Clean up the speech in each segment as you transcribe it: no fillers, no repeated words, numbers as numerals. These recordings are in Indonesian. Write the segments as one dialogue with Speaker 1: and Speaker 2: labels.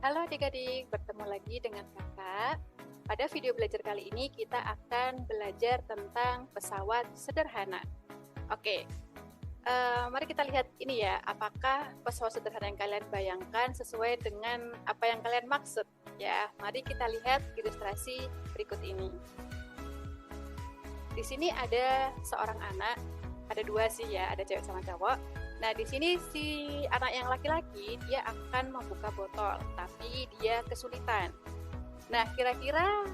Speaker 1: Halo adik-adik, bertemu lagi dengan kakak. Pada video belajar kali ini kita akan belajar tentang pesawat sederhana. Oke, mari kita lihat ini ya, apakah pesawat sederhana yang kalian bayangkan sesuai dengan apa yang kalian maksud ya. Mari kita lihat ilustrasi berikut ini. Di sini ada seorang anak, ada dua sih ya, ada cewek sama cowok. Nah, di sini si anak yang laki-laki dia akan membuka botol, tapi dia kesulitan. Nah, kira-kira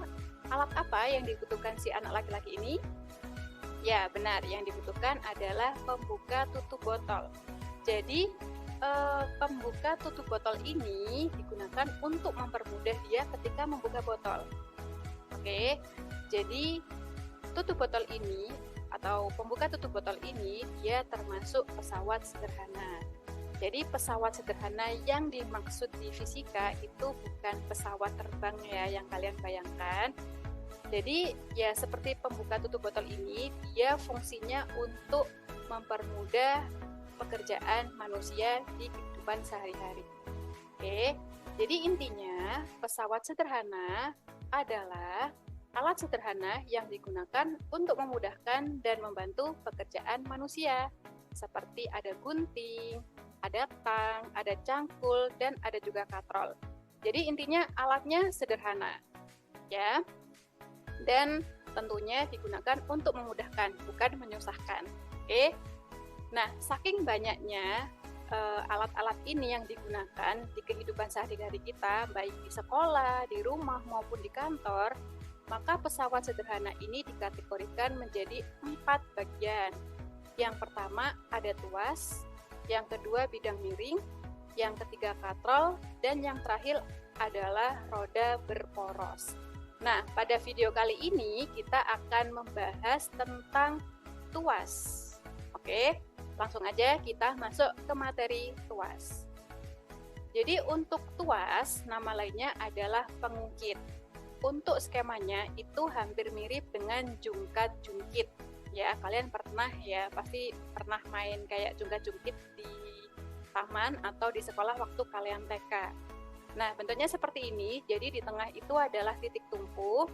Speaker 1: alat apa yang dibutuhkan si anak laki-laki ini? Ya, benar, yang dibutuhkan adalah pembuka tutup botol. Jadi, pembuka tutup botol ini digunakan untuk mempermudah dia ketika membuka botol. Oke, jadi tutup botol ini atau pembuka tutup botol ini dia termasuk pesawat sederhana. Jadi pesawat sederhana yang dimaksud di fisika itu bukan pesawat terbang ya yang kalian bayangkan. Jadi ya seperti pembuka tutup botol ini dia fungsinya untuk mempermudah pekerjaan manusia di kehidupan sehari-hari. Oke, jadi intinya pesawat sederhana adalah alat sederhana yang digunakan untuk memudahkan dan membantu pekerjaan manusia. Seperti ada gunting, ada tang, ada cangkul, dan ada juga katrol. Jadi intinya alatnya sederhana. Ya. Dan tentunya digunakan untuk memudahkan, bukan menyusahkan. Oke. Nah, saking banyaknya alat-alat ini yang digunakan di kehidupan sehari-hari kita, baik di sekolah, di rumah, maupun di kantor, maka pesawat sederhana ini dikategorikan menjadi 4 bagian. Yang pertama ada tuas, yang kedua bidang miring, yang ketiga katrol, dan yang terakhir adalah roda berporos. Nah, pada video kali ini kita akan membahas tentang tuas. Oke, langsung aja kita masuk ke materi tuas. Jadi untuk tuas, nama lainnya adalah pengungkit. Untuk skemanya itu hampir mirip dengan jungkat-jungkit. Ya, kalian pasti pernah main kayak jungkat-jungkit di taman atau di sekolah waktu kalian TK. Nah, bentuknya seperti ini. Jadi di tengah itu adalah titik tumpu.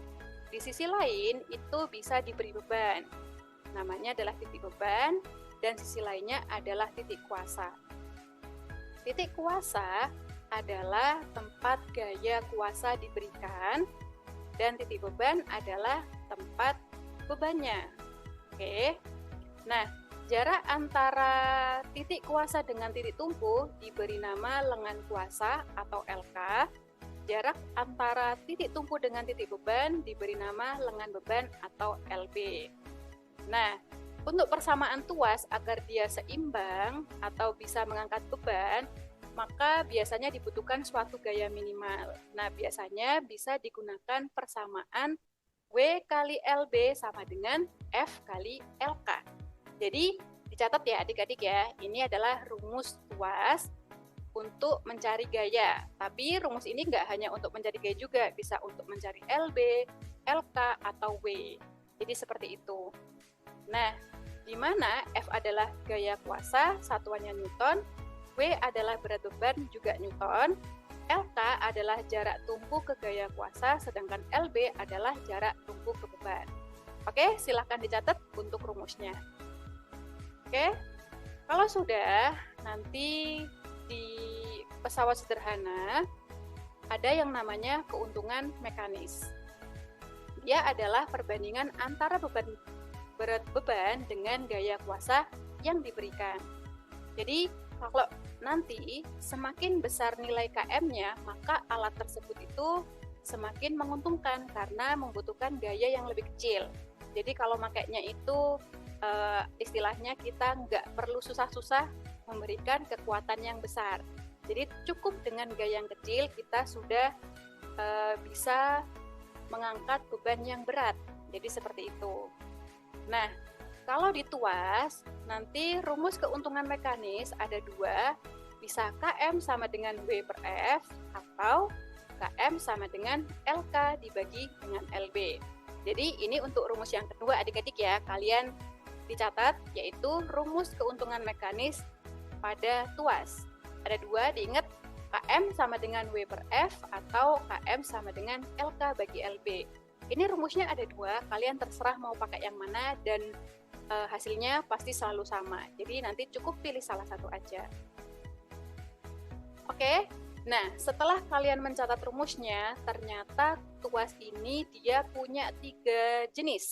Speaker 1: Di sisi lain itu bisa diberi beban. Namanya adalah titik beban dan sisi lainnya adalah titik kuasa. Titik kuasa adalah tempat gaya kuasa diberikan. Dan titik beban adalah tempat bebannya. Oke. Nah, jarak antara titik kuasa dengan titik tumpu diberi nama lengan kuasa atau LK. Jarak antara titik tumpu dengan titik beban diberi nama lengan beban atau LB. Nah, untuk persamaan tuas agar dia seimbang atau bisa mengangkat beban, maka biasanya dibutuhkan suatu gaya minimal. Nah, biasanya bisa digunakan persamaan W kali LB sama dengan F kali LK. Jadi, dicatat ya adik-adik ya, ini adalah rumus tuas untuk mencari gaya. Tapi rumus ini nggak hanya untuk mencari gaya juga, bisa untuk mencari LB, LK, atau W. Jadi seperti itu. Nah, di mana F adalah gaya kuasa, satuannya Newton, W adalah berat beban juga Newton, LK adalah jarak tumpu ke gaya kuasa, sedangkan LB adalah jarak tumpu ke beban. Oke, silahkan dicatat untuk rumusnya. Oke, kalau sudah, nanti di pesawat sederhana ada yang namanya keuntungan mekanis. Dia adalah perbandingan antara berat beban dengan gaya kuasa yang diberikan. Jadi, kalau nanti semakin besar nilai KM-nya, maka alat tersebut itu semakin menguntungkan karena membutuhkan gaya yang lebih kecil. Jadi kalau makainya itu istilahnya kita nggak perlu susah-susah memberikan kekuatan yang besar. Jadi cukup dengan gaya yang kecil kita sudah bisa mengangkat beban yang berat. Jadi seperti itu. Nah, kalau di tuas, nanti rumus keuntungan mekanis ada 2, bisa KM sama dengan W per F, atau KM sama dengan LK dibagi dengan LB. Jadi ini untuk rumus yang kedua adik-adik ya, kalian dicatat, yaitu rumus keuntungan mekanis pada tuas. Ada 2, diingat KM sama dengan W per F atau KM sama dengan LK bagi LB. Ini rumusnya ada dua, kalian terserah mau pakai yang mana dan hasilnya pasti selalu sama. Jadi nanti cukup pilih salah satu aja. Oke, nah setelah kalian mencatat rumusnya, ternyata tuas ini dia punya 3 jenis,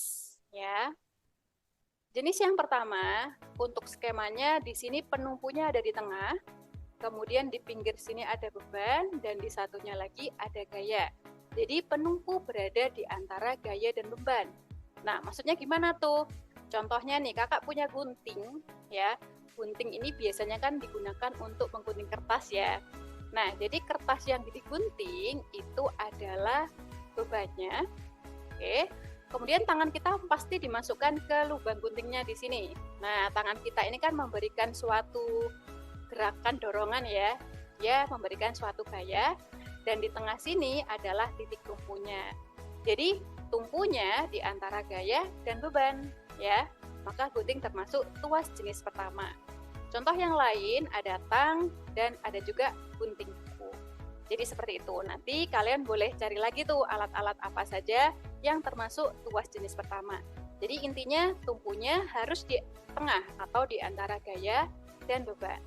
Speaker 1: ya. Jenis yang pertama, untuk skemanya di sini penumpunya ada di tengah, kemudian di pinggir sini ada beban, dan di satunya lagi ada gaya. Jadi penumpu berada di antara gaya dan beban. Nah, maksudnya gimana tuh? Contohnya nih, kakak punya gunting, ya. Gunting ini biasanya kan digunakan untuk menggunting kertas ya. Nah, jadi kertas yang digunting itu adalah bebannya. Oke. Kemudian tangan kita pasti dimasukkan ke lubang guntingnya di sini. Nah, tangan kita ini kan memberikan suatu gerakan dorongan ya. Dia memberikan suatu gaya dan di tengah sini adalah titik tumpunya. Jadi, tumpunya di antara gaya dan beban. Ya, maka gunting termasuk tuas jenis pertama. Contoh yang lain ada tang dan ada juga gunting kuku. Jadi seperti itu. Nanti kalian boleh cari lagi tuh alat-alat apa saja yang termasuk tuas jenis pertama. Jadi intinya tumpunya harus di tengah atau di antara gaya dan beban.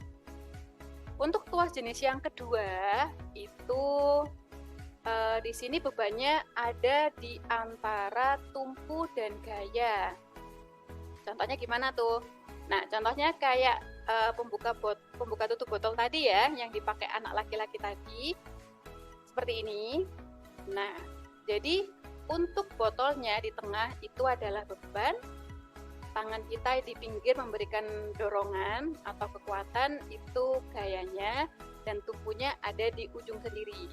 Speaker 1: Untuk tuas jenis yang kedua itu di sini bebannya ada di antara tumpu dan gaya. Contohnya gimana tuh? Nah, contohnya kayak pembuka tutup botol tadi ya, yang dipakai anak laki-laki tadi. Seperti ini. Nah, jadi untuk botolnya di tengah itu adalah beban. Tangan kita di pinggir memberikan dorongan atau kekuatan, itu gayanya, dan tumpunya ada di ujung sendiri.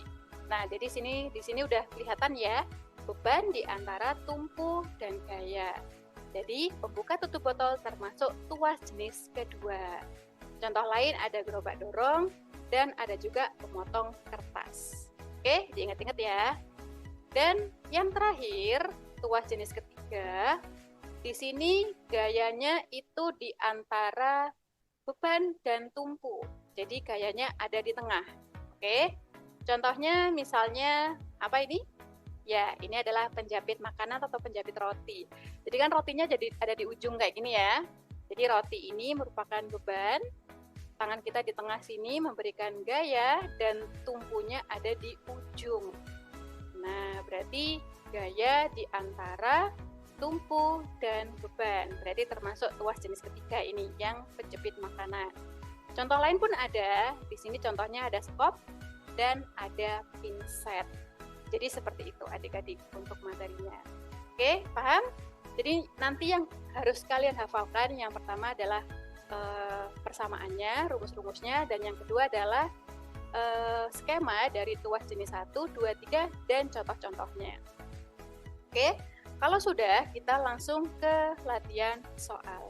Speaker 1: Nah, jadi di sini udah kelihatan ya, beban di antara tumpu dan gaya. Jadi, pembuka tutup botol termasuk tuas jenis kedua. Contoh lain ada gerobak dorong dan ada juga pemotong kertas. Oke, diingat-ingat ya. Dan yang terakhir, tuas jenis ketiga, di sini gayanya itu di antara beban dan tumpu. Jadi, gayanya ada di tengah. Oke, contohnya misalnya apa ini? Ya, ini adalah penjepit makanan atau penjepit roti. Jadi kan rotinya jadi ada di ujung kayak gini ya. Jadi roti ini merupakan beban, tangan kita di tengah sini memberikan gaya, dan tumpunya ada di ujung. Nah, berarti gaya di antara tumpu dan beban. Berarti termasuk tuas jenis ketiga ini, yang penjepit makanan. Contoh lain pun ada, di sini contohnya ada skop dan ada pinset. Jadi seperti itu adik-adik untuk materinya. Oke, paham? Jadi nanti yang harus kalian hafalkan yang pertama adalah persamaannya, rumus-rumusnya, dan yang kedua adalah skema dari tuas jenis 1, 2, 3, dan contoh-contohnya. Oke, kalau sudah kita langsung ke latihan soal.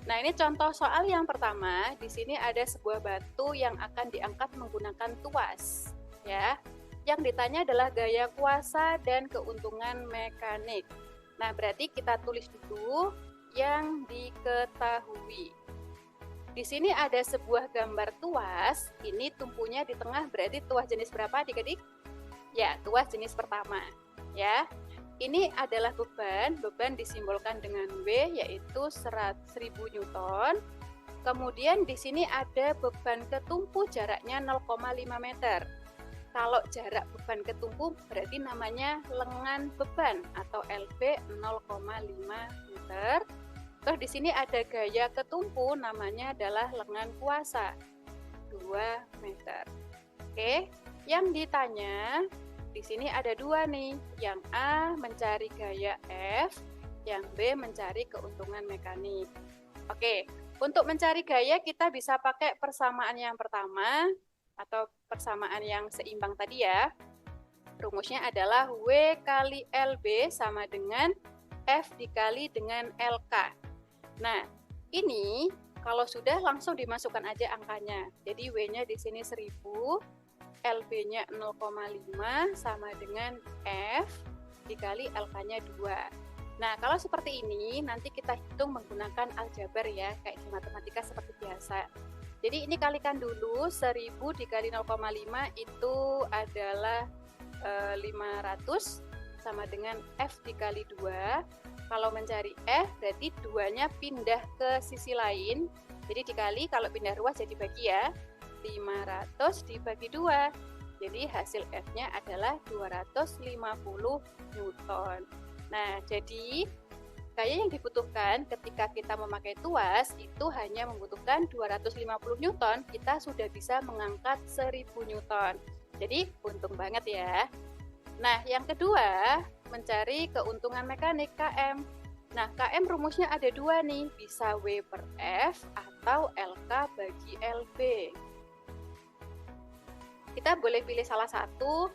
Speaker 1: Nah, ini contoh soal yang pertama. Di sini ada sebuah batu yang akan diangkat menggunakan tuas, ya. Yang ditanya adalah gaya kuasa dan keuntungan mekanik. Nah, berarti kita tulis dulu yang diketahui. Di sini ada sebuah gambar tuas, ini tumpunya di tengah, berarti tuas jenis berapa adik-adik? Ya, tuas jenis pertama. Ya, ini adalah beban disimbolkan dengan W, yaitu 1000 Newton. Kemudian di sini ada beban ke tumpu, jaraknya 0,5 meter. Kalau jarak beban ke tumpu berarti namanya lengan beban atau LB 0,5 meter. Terus di sini ada gaya ke tumpu, namanya adalah lengan kuasa 2 meter. Oke, yang ditanya di sini ada dua nih. Yang A mencari gaya F, yang B mencari keuntungan mekanik. Oke, untuk mencari gaya kita bisa pakai persamaan yang pertama atau persamaan yang seimbang tadi ya. Rumusnya adalah W kali LB sama dengan F dikali dengan LK. Nah, ini kalau sudah langsung dimasukkan aja angkanya. Jadi W-nya di sini 1000, LB-nya 0,5 sama dengan F dikali LK-nya 2. Nah, kalau seperti ini nanti kita hitung menggunakan aljabar ya, kayak di matematika seperti biasa. Jadi ini kalikan dulu, 1000 dikali 0,5 itu adalah 500 sama dengan F dikali 2. Kalau mencari F berarti 2-nya pindah ke sisi lain. Jadi dikali, kalau pindah ruas jadi bagi ya. 500 dibagi 2. Jadi hasil F-nya adalah 250 Newton. Nah, jadi gaya yang dibutuhkan ketika kita memakai tuas itu hanya membutuhkan 250 Newton, kita sudah bisa mengangkat 1000 Newton. Jadi untung banget ya. Nah, yang kedua, mencari keuntungan mekanik KM. Nah, KM rumusnya ada dua nih, bisa W per F atau LK bagi LB. Kita boleh pilih salah satu.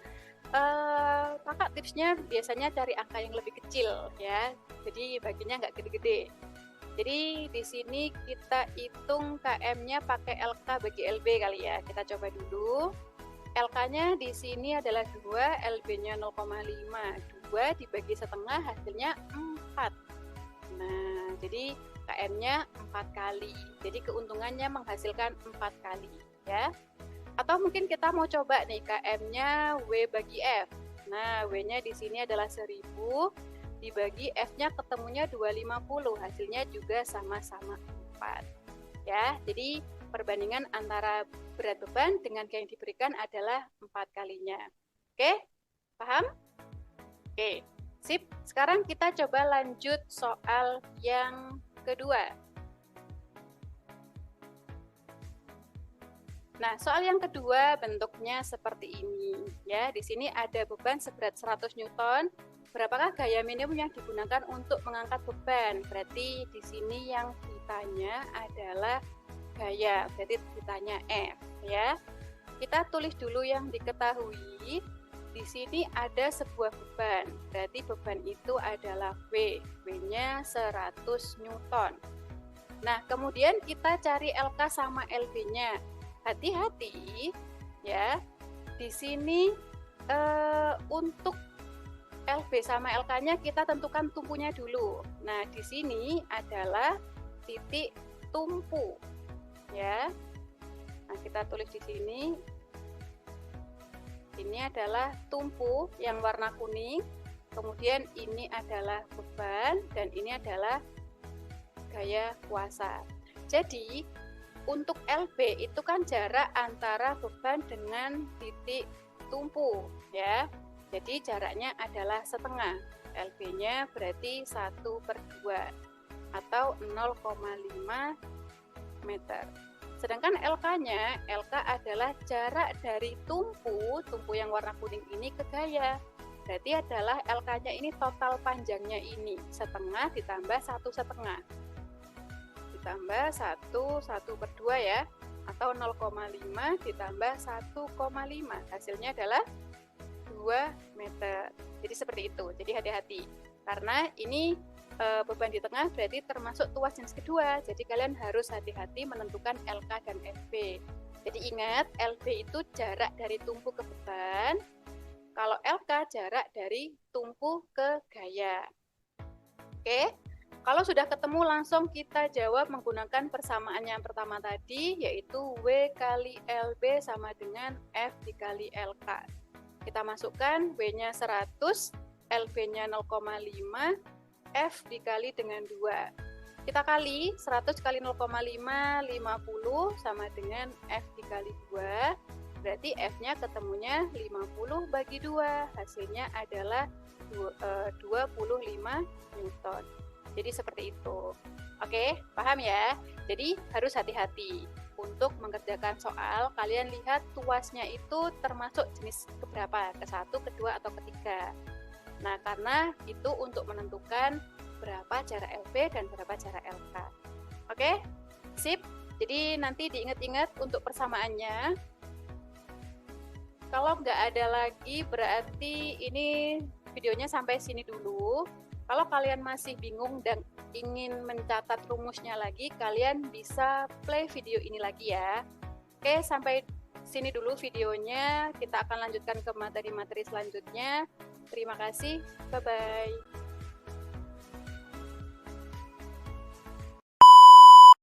Speaker 1: Kakak tipsnya biasanya cari angka yang lebih kecil ya, jadi baginya nggak gede-gede. Jadi di sini kita hitung KM-nya pakai LK bagi LB kali ya. Kita coba dulu. LK-nya di sini adalah 2, LB-nya 0,5. 2 dibagi setengah hasilnya 4. Nah, jadi KM-nya 4 kali. Jadi keuntungannya menghasilkan 4 kali ya. Atau mungkin kita mau coba nih KM-nya W bagi F. Nah, W-nya di sini adalah 1000 dibagi F-nya ketemunya 250, hasilnya juga sama-sama 4. Ya, jadi perbandingan antara berat beban dengan yang diberikan adalah 4 kalinya. Oke? Paham? Oke, sip. Sekarang kita coba lanjut soal yang kedua. Nah, soal yang kedua bentuknya seperti ini ya. Di sini ada beban seberat 100 Newton. Berapakah gaya minimum yang digunakan untuk mengangkat beban? Berarti di sini yang ditanya adalah gaya. Berarti ditanya F ya. Kita tulis dulu yang diketahui. Di sini ada sebuah beban. Berarti beban itu adalah W. W-nya 100 Newton. Nah, kemudian kita cari LK sama LB-nya. Hati-hati ya, di sini untuk LB sama LK-nya kita tentukan tumpunya dulu. Nah, di sini adalah titik tumpu ya. Nah, kita tulis di sini. Ini adalah tumpu yang warna kuning. Kemudian ini adalah beban dan ini adalah gaya kuasa. Jadi untuk LB itu kan jarak antara beban dengan titik tumpu ya. Jadi jaraknya adalah setengah. LB-nya berarti 1/2 atau 0,5 meter. Sedangkan LK-nya, LK adalah jarak dari tumpu yang warna kuning ini ke gaya. Berarti adalah LK-nya ini total panjangnya ini, setengah ditambah 1/2. Ditambah 1/2 ya, atau 0,5 ditambah 1,5, hasilnya adalah 2 meter. Jadi seperti itu, jadi hati-hati karena ini beban di tengah berarti termasuk tuas jenis kedua, jadi kalian harus hati-hati menentukan LK dan FB. Jadi ingat, LB itu jarak dari tumpu ke beban, kalau LK jarak dari tumpu ke gaya. Oke? Kalau sudah ketemu langsung kita jawab menggunakan persamaan yang pertama tadi, yaitu W kali LB sama dengan F dikali LK. Kita masukkan W-nya 100, LB-nya 0,5, F dikali dengan 2. Kita kali 100 kali 0,5, 50 sama dengan F dikali 2. Berarti F-nya ketemunya 50 bagi 2. Hasilnya adalah 25 Newton. Jadi seperti itu. Oke, paham ya? Jadi harus hati-hati. Untuk mengerjakan soal, kalian lihat tuasnya itu termasuk jenis keberapa? Ke-1, ke-2, atau ke-3. Nah, karena itu untuk menentukan berapa jarak LB dan berapa jarak LK. Oke, sip. Jadi nanti diingat-ingat untuk persamaannya. Kalau nggak ada lagi, berarti ini videonya sampai sini dulu. Kalau kalian masih bingung dan ingin mencatat rumusnya lagi, kalian bisa play video ini lagi ya. Oke, sampai sini dulu videonya. Kita akan lanjutkan ke materi-materi selanjutnya. Terima kasih. Bye-bye.